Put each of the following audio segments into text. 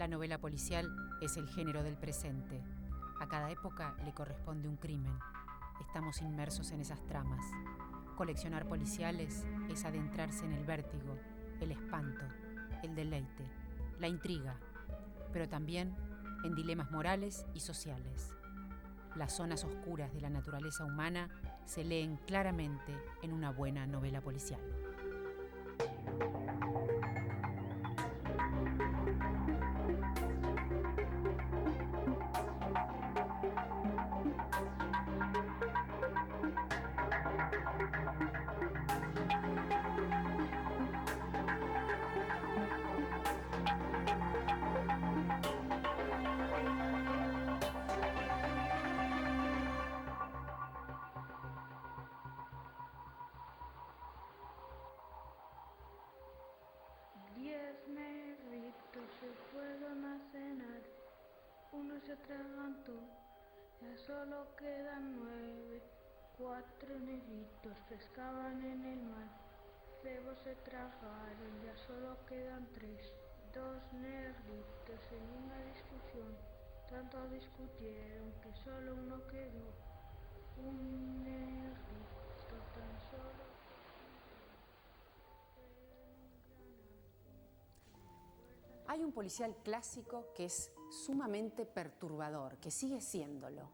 La novela policial es el género del presente. A cada época le corresponde un crimen. Estamos inmersos en esas tramas. Coleccionar policiales es adentrarse en el vértigo, el espanto, el deleite, la intriga, pero también en dilemas morales y sociales. Las zonas oscuras de la naturaleza humana se leen claramente en una buena novela policial. Se atragantó, ya solo quedan 9. 4 negritos pescaban en el mar, cebos se tragaron, ya solo quedan 3. 2 negritos en una discusión, tanto discutieron que solo uno quedó. Un negrito tan solo. Hay un policial clásico que es sumamente perturbador, que sigue siéndolo.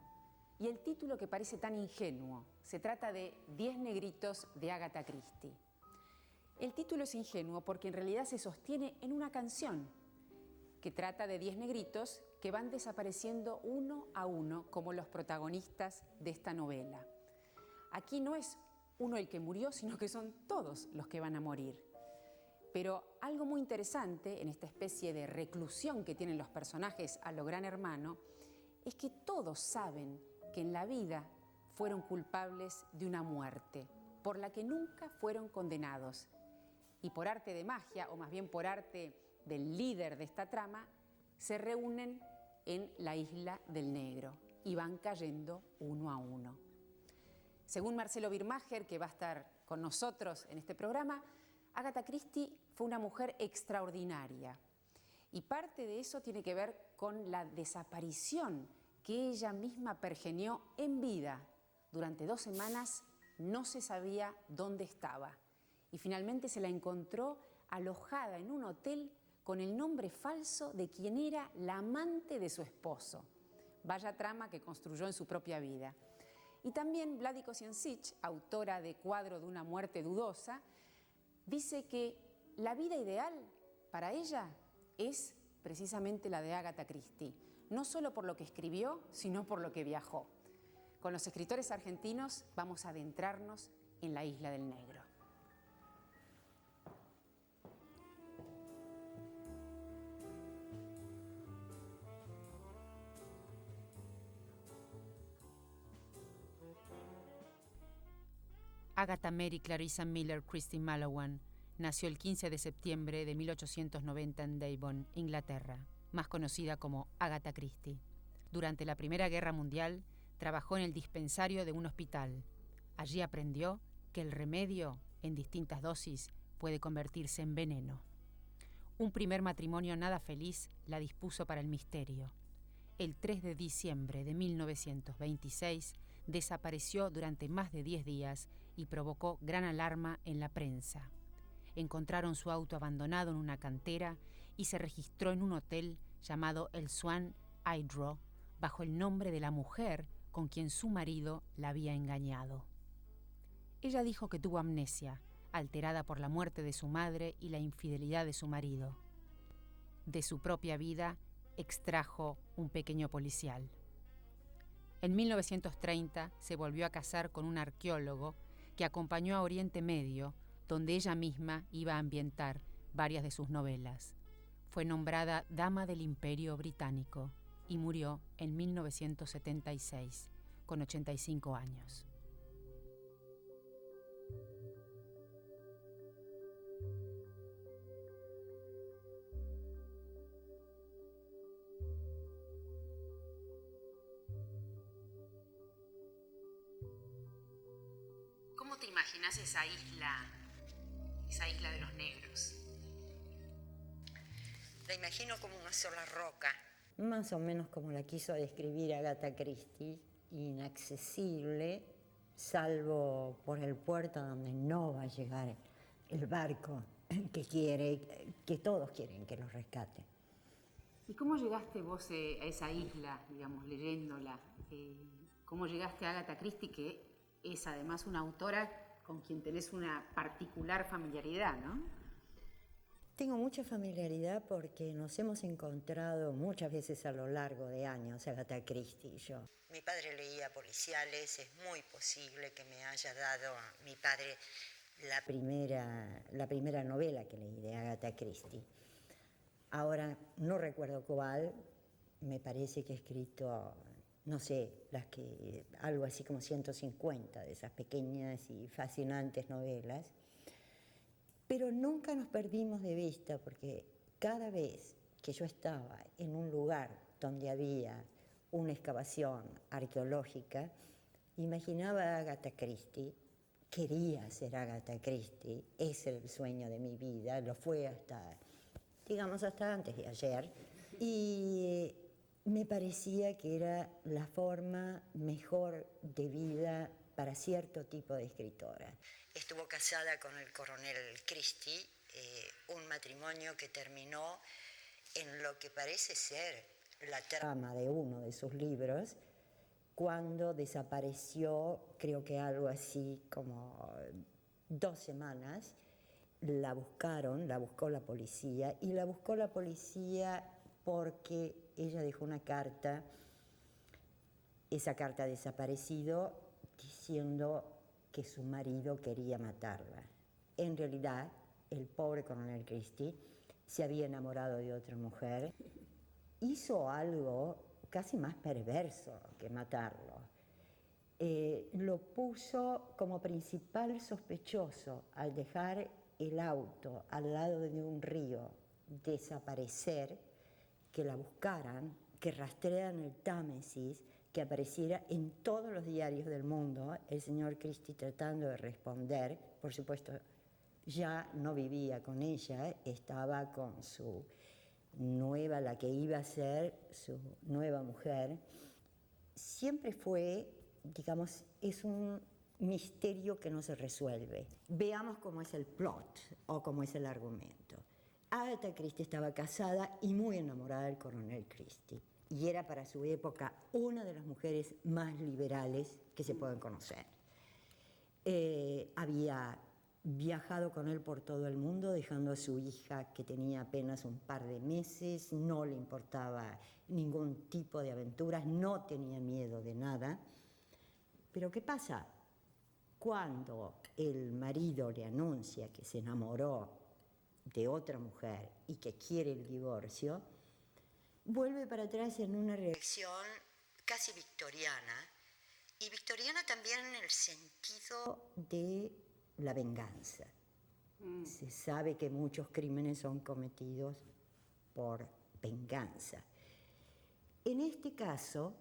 Y el título que parece tan ingenuo, se trata de 10 negritos de Agatha Christie. El título es ingenuo porque en realidad se sostiene en una canción que trata de 10 negritos que van desapareciendo uno a uno como los protagonistas de esta novela. Aquí no es uno el que murió, sino que son todos los que van a morir. Pero algo muy interesante en esta especie de reclusión que tienen los personajes a lo Gran Hermano es que todos saben que en la vida fueron culpables de una muerte por la que nunca fueron condenados. Y por arte de magia, o más bien por arte del líder de esta trama, se reúnen en la Isla del Negro y van cayendo uno a uno. Según Marcelo Birmacher, que va a estar con nosotros en este programa, Agatha Christie fue una mujer extraordinaria y parte de eso tiene que ver con la desaparición que ella misma pergeñó en vida. Durante 2 semanas no se sabía dónde estaba y finalmente se la encontró alojada en un hotel con el nombre falso de quien era la amante de su esposo. Vaya trama que construyó en su propia vida. Y también Vladiko Ciancic, autora de Cuadro de una muerte dudosa, dice que la vida ideal para ella es precisamente la de Agatha Christie, no solo por lo que escribió, sino por lo que viajó. Con los escritores argentinos vamos a adentrarnos en la Isla del Negro. Agatha Mary Clarissa Miller Christie Malowan nació el 15 de septiembre de 1890 en Devon, Inglaterra, más conocida como Agatha Christie. Durante la Primera Guerra Mundial trabajó en el dispensario de un hospital. Allí aprendió que el remedio, en distintas dosis, puede convertirse en veneno. Un primer matrimonio nada feliz la dispuso para el misterio. El 3 de diciembre de 1926 desapareció durante más de 10 días y provocó gran alarma en la prensa. Encontraron su auto abandonado en una cantera y se registró en un hotel llamado el Swan Hydro, bajo el nombre de la mujer con quien su marido la había engañado. Ella dijo que tuvo amnesia, alterada por la muerte de su madre y la infidelidad de su marido. De su propia vida extrajo un pequeño policial. En 1930 se volvió a casar con un arqueólogo que acompañó a Oriente Medio, donde ella misma iba a ambientar varias de sus novelas. Fue nombrada Dama del Imperio Británico y murió en 1976, con 85 años. ¿Cómo te imaginas esa isla de los negros? La imagino como una sola roca. Más o menos como la quiso describir Agatha Christie, inaccesible, salvo por el puerto donde no va a llegar el barco que todos quieren que los rescate. ¿Y cómo llegaste vos a esa isla, digamos, leyéndola? ¿Cómo llegaste a Agatha Christie, que es además una autora con quien tenés una particular familiaridad, ¿no? Tengo mucha familiaridad porque nos hemos encontrado muchas veces a lo largo de años, Agatha Christie y yo. Mi padre leía policiales, es muy posible que me haya dado a mi padre la primera novela que leí de Agatha Christie. Ahora no recuerdo cuál, me parece que he escrito, no sé, algo así como 150 de esas pequeñas y fascinantes novelas. Pero nunca nos perdimos de vista porque cada vez que yo estaba en un lugar donde había una excavación arqueológica, imaginaba a Agatha Christie, quería ser Agatha Christie, ese era el sueño de mi vida, lo fue hasta antes de ayer, y me parecía que era la forma mejor de vida para cierto tipo de escritora. Estuvo casada con el coronel Christie, un matrimonio que terminó en lo que parece ser la trama de uno de sus libros, cuando desapareció, creo que algo así como 2 semanas, la buscó la policía, y la buscó la policía porque ella dejó una carta, esa carta ha desaparecido, diciendo que su marido quería matarla. En realidad, el pobre coronel Christie se había enamorado de otra mujer, hizo algo casi más perverso que matarlo. Lo puso como principal sospechoso al dejar el auto al lado de un río, desaparecer, que la buscaran, que rastrearan el Támesis, que apareciera en todos los diarios del mundo, el señor Christie tratando de responder. Por supuesto, ya no vivía con ella, estaba con su nueva, la que iba a ser su nueva mujer. Siempre fue, digamos, es un misterio que no se resuelve. Veamos cómo es el plot o cómo es el argumento. Agatha Christie estaba casada y muy enamorada del coronel Christie, y era para su época una de las mujeres más liberales que se pueden conocer. Había viajado con él por todo el mundo, dejando a su hija, que tenía apenas un par de meses, no le importaba ningún tipo de aventuras, no tenía miedo de nada. Pero ¿qué pasa? Cuando el marido le anuncia que se enamoró de otra mujer y que quiere el divorcio, vuelve para atrás en una reacción casi victoriana, y victoriana también en el sentido de la venganza. Se sabe que muchos crímenes son cometidos por venganza. En este caso,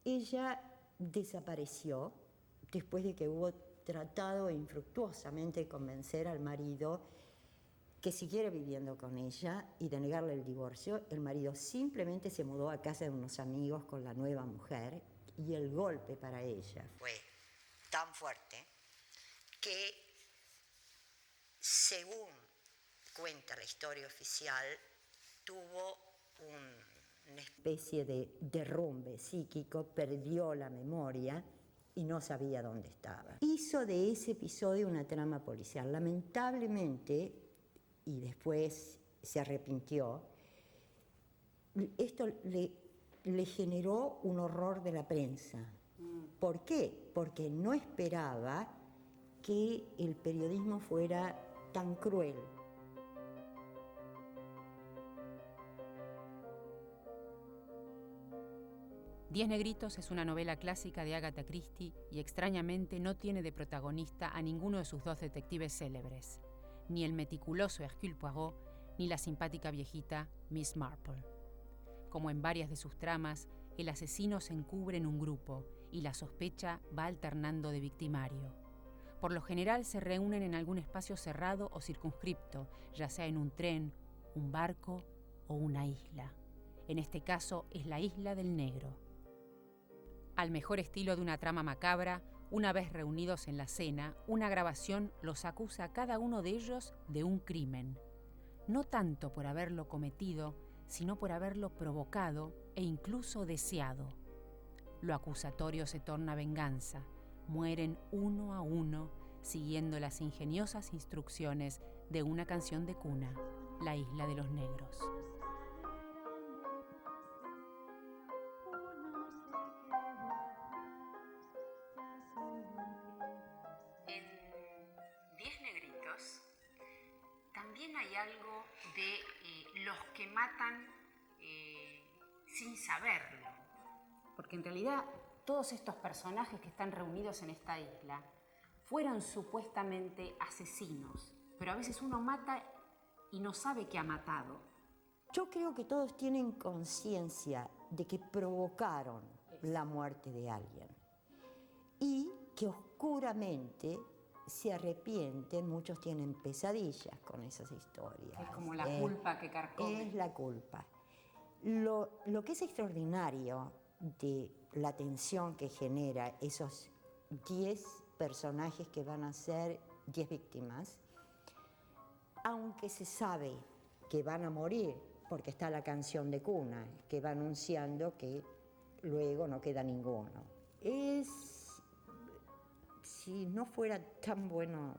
ella desapareció después de que hubo tratado infructuosamente de convencer al marido que siguiera viviendo con ella y de negarle el divorcio. El marido simplemente se mudó a casa de unos amigos con la nueva mujer, y el golpe para ella fue tan fuerte que, según cuenta la historia oficial, tuvo una especie de derrumbe psíquico, perdió la memoria y no sabía dónde estaba. Hizo de ese episodio una trama policial. Lamentablemente, y después se arrepintió, esto le generó un horror de la prensa. ¿Por qué? Porque no esperaba que el periodismo fuera tan cruel. Diez negritos es una novela clásica de Agatha Christie y extrañamente no tiene de protagonista a ninguno de sus 2 detectives célebres, ni el meticuloso Hercule Poirot, ni la simpática viejita Miss Marple. Como en varias de sus tramas, el asesino se encubre en un grupo y la sospecha va alternando de victimario. Por lo general se reúnen en algún espacio cerrado o circunscripto, ya sea en un tren, un barco o una isla. En este caso es la isla del negro. Al mejor estilo de una trama macabra, una vez reunidos en la cena, una grabación los acusa a cada uno de ellos de un crimen. No tanto por haberlo cometido, sino por haberlo provocado e incluso deseado. Lo acusatorio se torna venganza. Mueren uno a uno, siguiendo las ingeniosas instrucciones de una canción de cuna, La Isla de los Negros. En 10 negritos también hay algo de los que matan sin saberlo. Porque en realidad todos estos personajes que están reunidos en esta isla fueron supuestamente asesinos, pero a veces uno mata y no sabe que ha matado. Yo creo que todos tienen conciencia de que provocaron la muerte de alguien y que oscuramente se arrepienten, muchos tienen pesadillas con esas historias. Es como la culpa que carcome. Es la culpa. Lo que es extraordinario de la tensión que genera esos 10 personajes que van a ser 10 víctimas, aunque se sabe que van a morir, porque está la canción de cuna que va anunciando que luego no queda ninguno. Si no fuera tan bueno,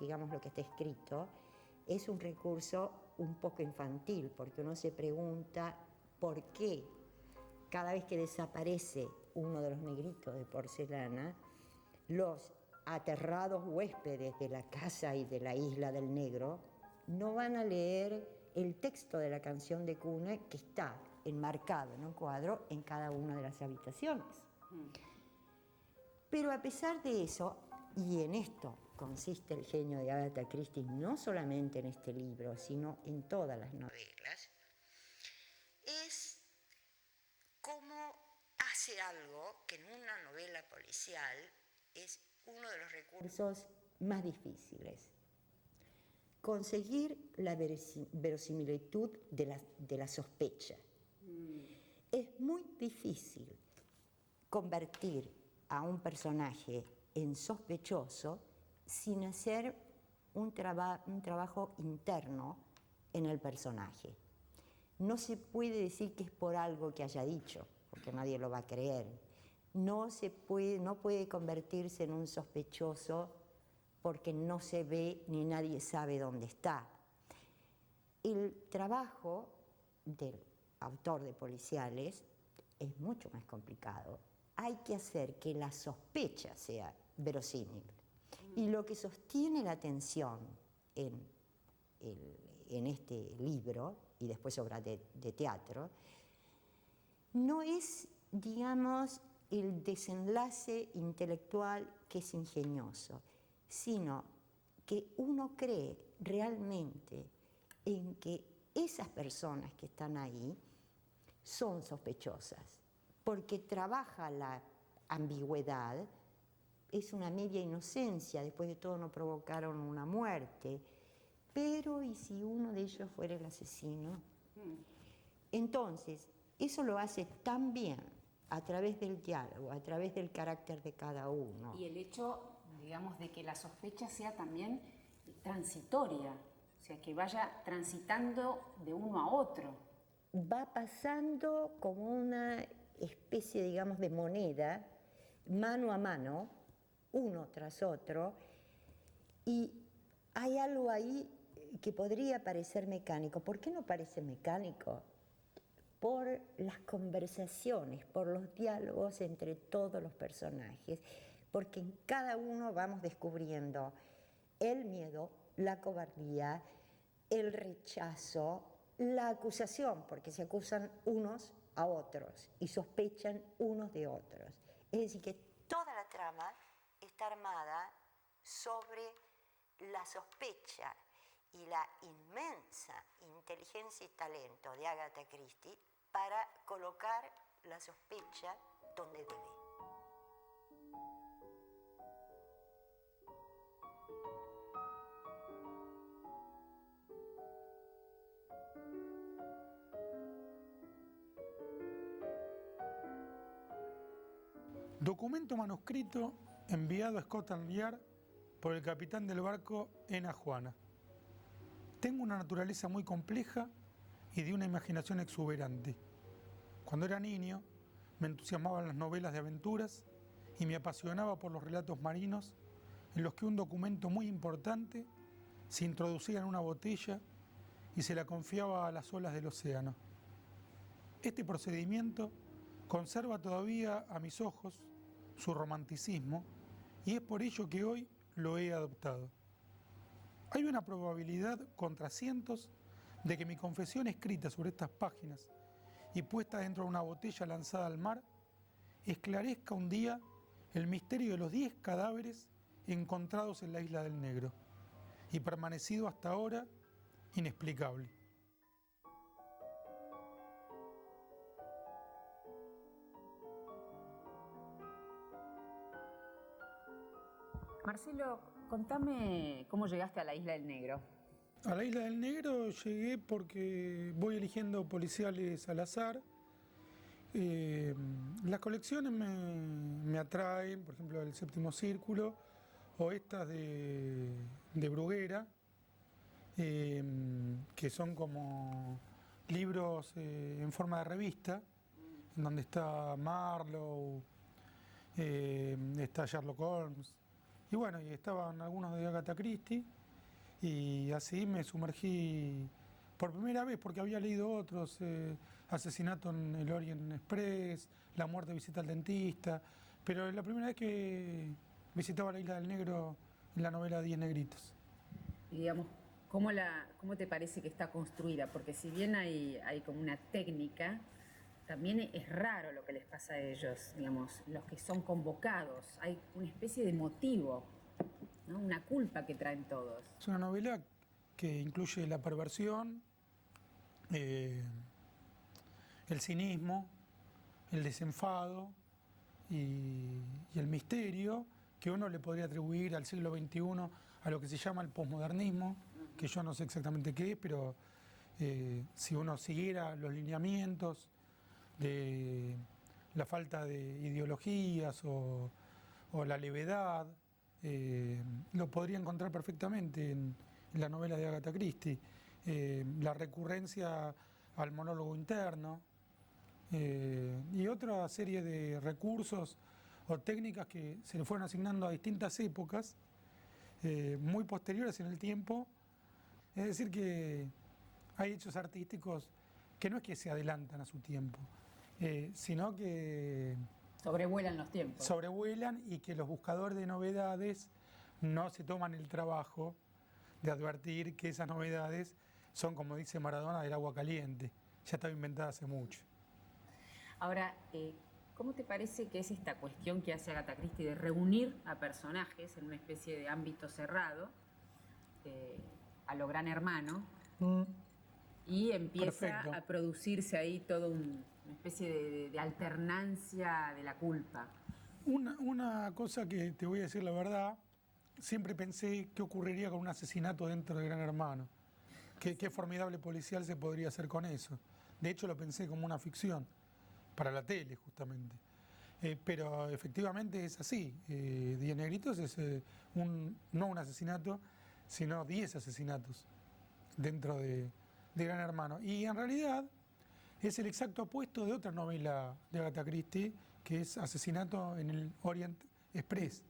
digamos, lo que está escrito, es un recurso un poco infantil, porque uno se pregunta por qué cada vez que desaparece uno de los negritos de porcelana, los aterrados huéspedes de la casa y de la isla del negro no van a leer el texto de la canción de cuna que está enmarcado en un cuadro en cada una de las habitaciones. Pero a pesar de eso, y en esto consiste el genio de Agatha Christie, no solamente en este libro, sino en todas las novelas, es cómo hace algo que en una novela policial es uno de los recursos más difíciles. Conseguir la verosimilitud de la sospecha. Es muy difícil convertir a un personaje en sospechoso sin hacer un trabajo interno en el personaje. No se puede decir que es por algo que haya dicho, porque nadie lo va a creer. No puede convertirse en un sospechoso porque no se ve ni nadie sabe dónde está. El trabajo del autor de policiales es mucho más complicado. Hay que hacer que la sospecha sea verosímil. Y lo que sostiene la atención en este libro, y después obra de teatro, no es, digamos, el desenlace intelectual que es ingenioso, sino que uno cree realmente en que esas personas que están ahí son sospechosas, porque trabaja la ambigüedad, es una media inocencia, después de todo no provocaron una muerte, pero ¿y si uno de ellos fuera el asesino? Entonces, eso lo hace tan bien a través del diálogo, a través del carácter de cada uno. Y el hecho, digamos, de que la sospecha sea también transitoria, o sea, que vaya transitando de uno a otro. Va pasando como una especie, digamos, de moneda, mano a mano, uno tras otro, y hay algo ahí que podría parecer mecánico. ¿Por qué no parece mecánico? Por las conversaciones, por los diálogos entre todos los personajes, porque en cada uno vamos descubriendo el miedo, la cobardía, el rechazo, la acusación, porque se acusan unos a otros y sospechan unos de otros. Es decir, que toda la trama está armada sobre la sospecha y la inmensa inteligencia y talento de Agatha Christie para colocar la sospecha donde debe. Documento manuscrito enviado a Scotland Yard por el capitán del barco Ena Juana. Tengo una naturaleza muy compleja y de una imaginación exuberante. Cuando era niño, me entusiasmaban las novelas de aventuras y me apasionaba por los relatos marinos en los que un documento muy importante se introducía en una botella y se la confiaba a las olas del océano. Este procedimiento conserva todavía a mis ojos su romanticismo y es por ello que hoy lo he adoptado. Hay una probabilidad contra cientos de que mi confesión escrita sobre estas páginas y puesta dentro de una botella lanzada al mar esclarezca un día el misterio de los 10 cadáveres encontrados en la isla del Negro y permanecido hasta ahora inexplicable. Marcelo, contame cómo llegaste a la Isla del Negro. A la Isla del Negro llegué porque voy eligiendo policiales al azar. Las colecciones me atraen, por ejemplo, el Séptimo Círculo o estas de Bruguera, que son como libros en forma de revista, en donde está Marlowe, está Sherlock Holmes, y bueno, y estaban algunos de Agatha Christie, y así me sumergí por primera vez, porque había leído otros, Asesinato en el Orient Express, La muerte visita al dentista, pero es la primera vez que visitaba la Isla del Negro en la novela 10 negritos. Y digamos, ¿cómo te parece que está construida? Porque si bien hay como una técnica, también es raro lo que les pasa a ellos, digamos, los que son convocados. Hay una especie de motivo, ¿no? Una culpa que traen todos. Es una novela que incluye la perversión, el cinismo, el desenfado y el misterio que uno le podría atribuir al siglo XXI, a lo que se llama el posmodernismo, que yo no sé exactamente qué es, pero si uno siguiera los lineamientos de la falta de ideologías o la levedad, lo podría encontrar perfectamente en la novela de Agatha Christie. La recurrencia al monólogo interno y otra serie de recursos o técnicas que se le fueron asignando a distintas épocas muy posteriores en el tiempo. Es decir, que hay hechos artísticos que no es que se adelantan a su tiempo, sino que Sobrevuelan los tiempos. Sobrevuelan, y que los buscadores de novedades no se toman el trabajo de advertir que esas novedades son, como dice Maradona, del agua caliente. Ya estaba inventada hace mucho. Ahora, ¿cómo te parece que es esta cuestión que hace Agatha Christie de reunir a personajes en una especie de ámbito cerrado, a lo Gran Hermano, y empieza Perfecto. a producirse ahí toda una especie de alternancia de la culpa? Una cosa que te voy a decir la verdad, siempre pensé qué ocurriría con un asesinato dentro de Gran Hermano. Qué formidable policial se podría hacer con eso. De hecho, lo pensé como una ficción, para la tele justamente. Pero efectivamente es así. 10 negritos es no un asesinato, sino 10 asesinatos dentro de Gran Hermano. Y en realidad es el exacto opuesto de otra novela de Agatha Christie, que es Asesinato en el Orient Express.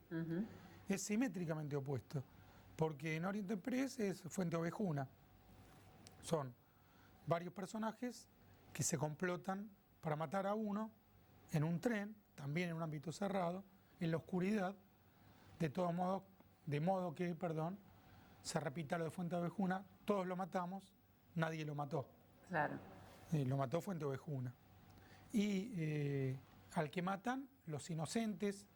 Es simétricamente opuesto, porque en Orient Express es Fuente Ovejuna. Son varios personajes que se complotan para matar a uno en un tren, también en un ámbito cerrado, en la oscuridad, de modo que, se repita lo de Fuente Ovejuna: todos lo matamos, nadie lo mató. Claro. Lo mató Fuente Ovejuna. Y al que matan, los inocentes,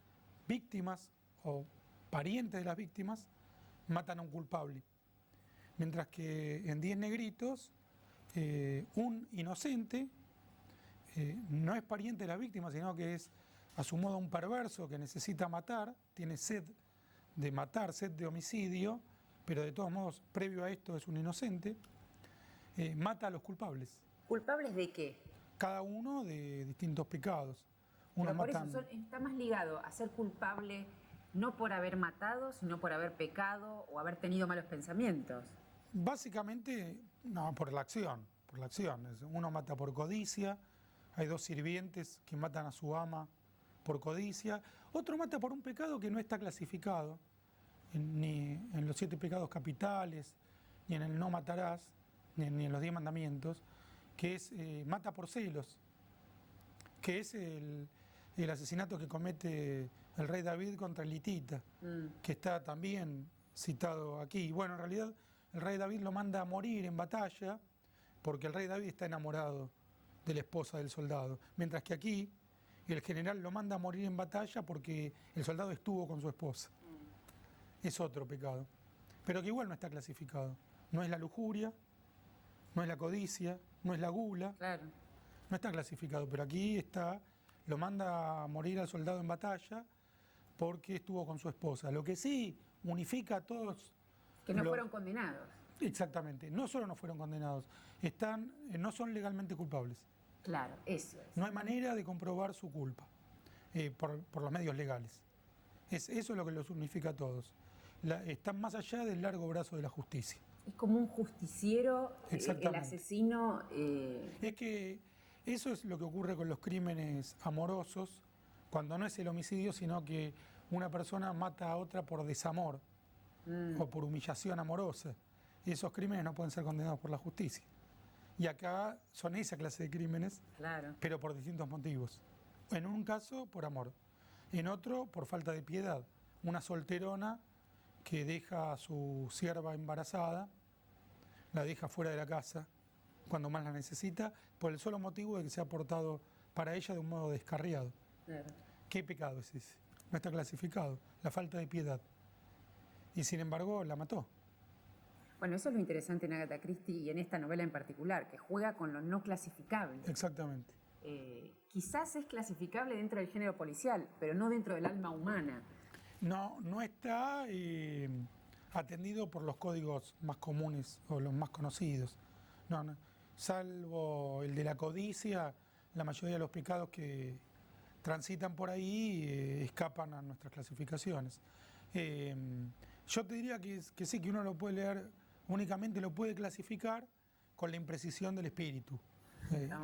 víctimas o parientes de las víctimas, matan a un culpable. Mientras que en 10 negritos, un inocente no es pariente de la víctima, sino que es a su modo un perverso que necesita matar, tiene sed de matar, sed de homicidio, pero de todos modos, previo a esto es un inocente, mata a los culpables. ¿Culpables de qué? Cada uno de distintos pecados. Unos Pero por matan... eso está más ligado a ser culpable no por haber matado, sino por haber pecado o haber tenido malos pensamientos. Básicamente, no, por la acción, por la acción. Uno mata por codicia, hay 2 sirvientes que matan a su ama por codicia, otro mata por un pecado que no está clasificado, ni en los 7 pecados capitales, ni en el no matarás, ni en los 10 mandamientos, que es mata por celos, que es el asesinato que comete el rey David contra Elitita, que está también citado aquí. Bueno, en realidad el rey David lo manda a morir en batalla porque el rey David está enamorado de la esposa del soldado, mientras que aquí el general lo manda a morir en batalla porque el soldado estuvo con su esposa. Es otro pecado, pero que igual no está clasificado. No es la lujuria, no es la codicia, no es la gula, Claro. no está clasificado, pero aquí está, lo manda a morir al soldado en batalla porque estuvo con su esposa. Lo que sí unifica a todos... Que no fueron condenados. Exactamente, no solo no fueron condenados, no son legalmente culpables. Claro, eso es. No hay manera de comprobar su culpa por los medios legales. Eso es lo que los unifica a todos. Están más allá del largo brazo de la justicia. Es como un justiciero, el Exactamente. asesino... Es que eso es lo que ocurre con los crímenes amorosos, cuando no es el homicidio, sino que una persona mata a otra por desamor o por humillación amorosa. Y esos crímenes no pueden ser condenados por la justicia. Y acá son esa clase de crímenes, Claro. pero por distintos motivos. En un caso, por amor. En otro, por falta de piedad. Una solterona que deja a su sierva embarazada, la deja fuera de la casa cuando más la necesita, por el solo motivo de que se ha portado para ella de un modo descarriado. Claro. ¿Qué pecado es ese? No está clasificado, la falta de piedad. Y sin embargo, la mató. Bueno, eso es lo interesante en Agatha Christie y en esta novela en particular, que juega con lo no clasificable. Exactamente. Quizás es clasificable dentro del género policial, pero no dentro del alma humana. No está atendido por los códigos más comunes o los más conocidos. No. Salvo el de la codicia, la mayoría de los pecados que transitan por ahí escapan a nuestras clasificaciones. Yo te diría que sí, que uno lo puede leer, únicamente lo puede clasificar con la imprecisión del espíritu.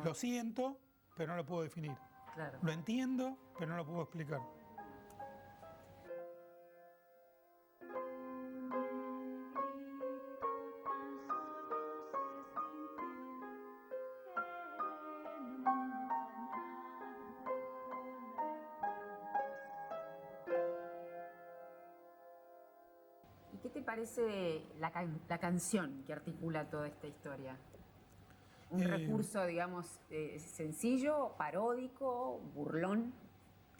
Lo siento, pero no lo puedo definir. Claro. Lo entiendo, pero no lo puedo explicar. ¿Y qué te parece la canción que articula toda esta historia? Un recurso, digamos, sencillo, paródico, burlón.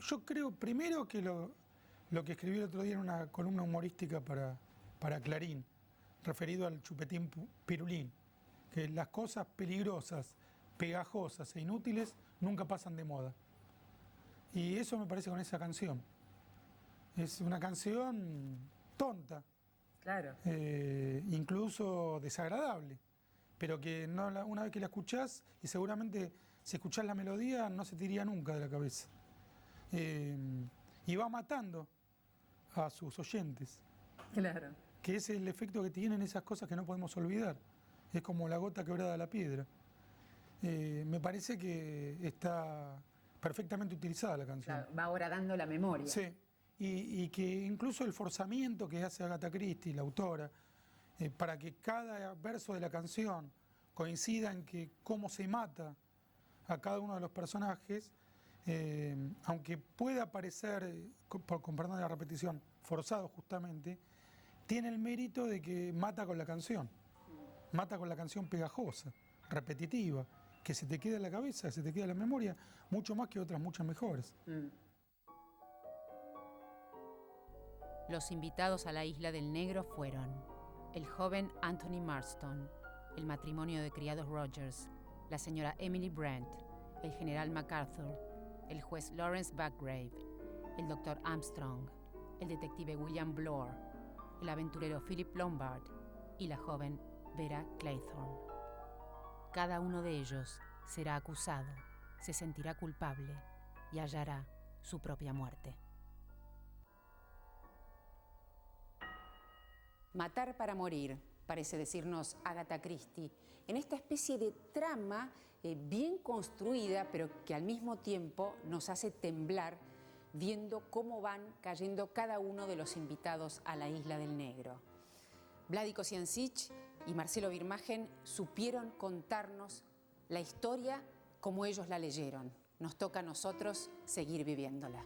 Yo creo primero que lo que escribí el otro día en una columna humorística para Clarín, referido al chupetín pirulín, que las cosas peligrosas, pegajosas e inútiles nunca pasan de moda. Y eso me parece con esa canción. Es una canción tonta, Claro. incluso desagradable, pero que una vez que la escuchás, y seguramente si escuchás la melodía no se te iría nunca de la cabeza. Y va matando a sus oyentes, Claro. que es el efecto que tienen esas cosas que no podemos olvidar. Es como la gota quebrada de la piedra. Me parece que está perfectamente utilizada la canción. Claro, va horadando la memoria. Sí, y que incluso el forzamiento que hace Agatha Christie, la autora, para que cada verso de la canción coincida en que cómo se mata a cada uno de los personajes, aunque pueda parecer, con perdón de la repetición, forzado justamente, tiene el mérito de que mata con la canción pegajosa, repetitiva, que se te queda en la cabeza, se te queda en la memoria, mucho más que otras muchas mejores. Los invitados a la Isla del Negro fueron el joven Anthony Marston, el matrimonio de criados Rogers, la señora Emily Brent, el general MacArthur, el juez Lawrence Backgrave, el doctor Armstrong, el detective William Bloor, el aventurero Philip Lombard y la joven Vera Claythorne. Cada uno de ellos será acusado, se sentirá culpable y hallará su propia muerte. Matar para morir, parece decirnos Agatha Christie, en esta especie de trama bien construida, pero que al mismo tiempo nos hace temblar viendo cómo van cayendo cada uno de los invitados a la Isla del Negro. Vladi Kosiancic y Marcelo Birmagen supieron contarnos la historia como ellos la leyeron. Nos toca a nosotros seguir viviéndola.